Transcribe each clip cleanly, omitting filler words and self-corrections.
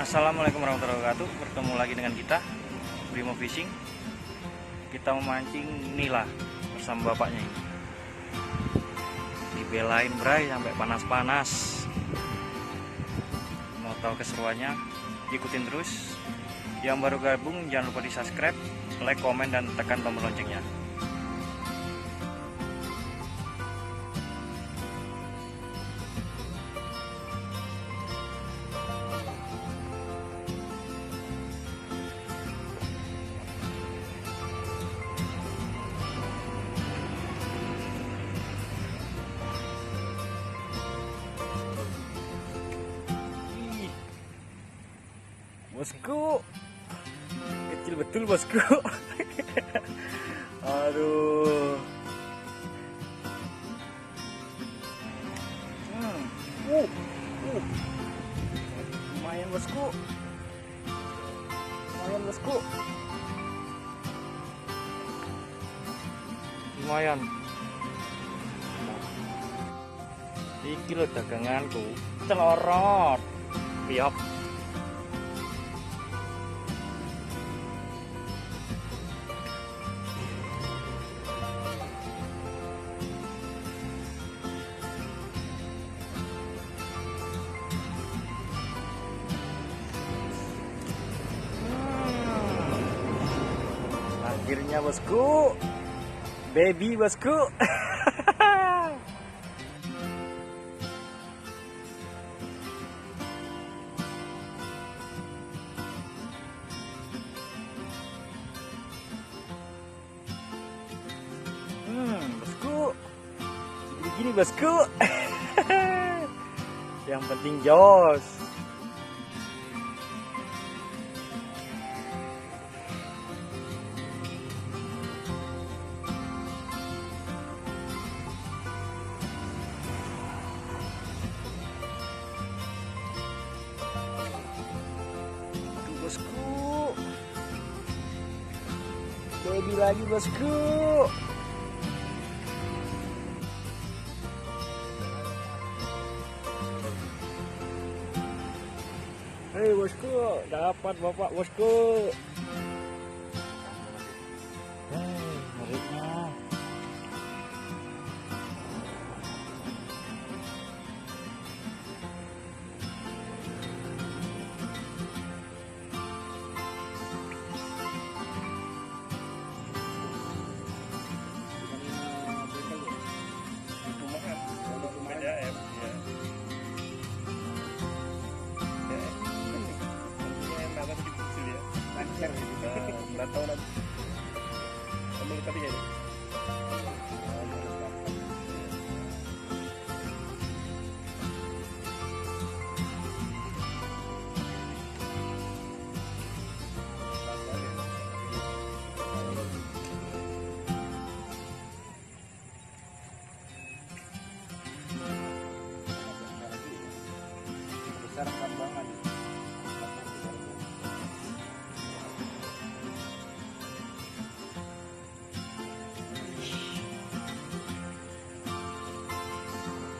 Assalamualaikum warahmatullahi wabarakatuh. Bertemu lagi dengan kita Brimo Fishing. Kita memancing nila bersama bapaknya ini. Dibelain bray sampai panas-panas. Mau tahu keseruannya? Ikutin terus. Yang baru gabung jangan lupa di subscribe, like, komen, dan tekan tombol loncengnya. Bosku, kecil betul bosku. Aduh. Lumayan bosku. Lumayan bosku. Lumayan. Iki lho daganganku. Celorot. Piok. Akhirnya bosku, baby bosku. Bosku, gini bosku. Yang penting jos. Bosku, baby lagi bosku. Hei bosku, dapat bapak bosku. Hei, meriknya. Nggak tahu nanti kamu tapi ya besar kambangan.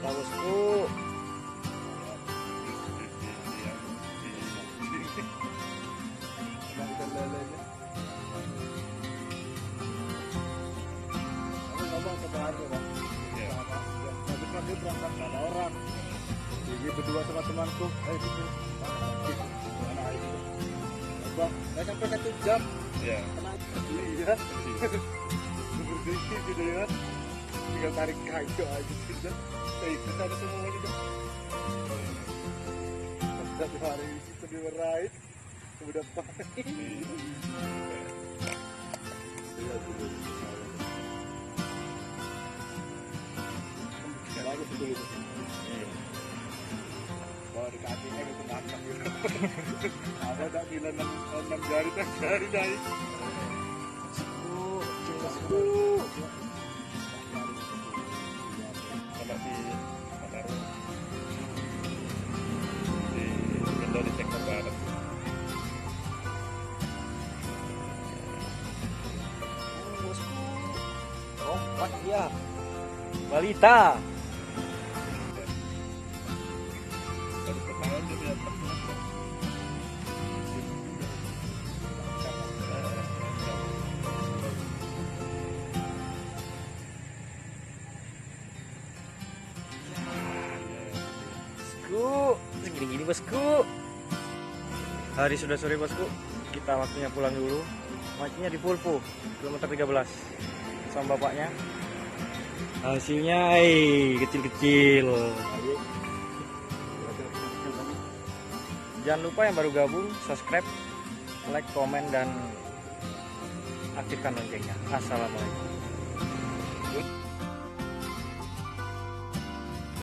Bosku, dia berangkat ada orang, jadi berdua sama temanku, bang, nggak sampai 1 jam, iya, berdiri gitu ya, tinggal tarik kayu aja gitu. Itu ada semua juga. Satu hari itu dimarahin, udah pagi. Bagus betul itu. Kalau di kakinya itu nangkap gitu. Ada tak bilang 6 jari tak jari dari. Di sektor barat. Bosku, rompak ya, balita. Baru kemarin dia dapat. Hari sudah sore bosku, kita waktunya pulang dulu. Mancingnya di Fulpo, kilometer 13 sama bapaknya. Hasilnya kecil-kecil. Jangan lupa yang baru gabung subscribe, like, komen, dan aktifkan loncengnya. Assalamualaikum.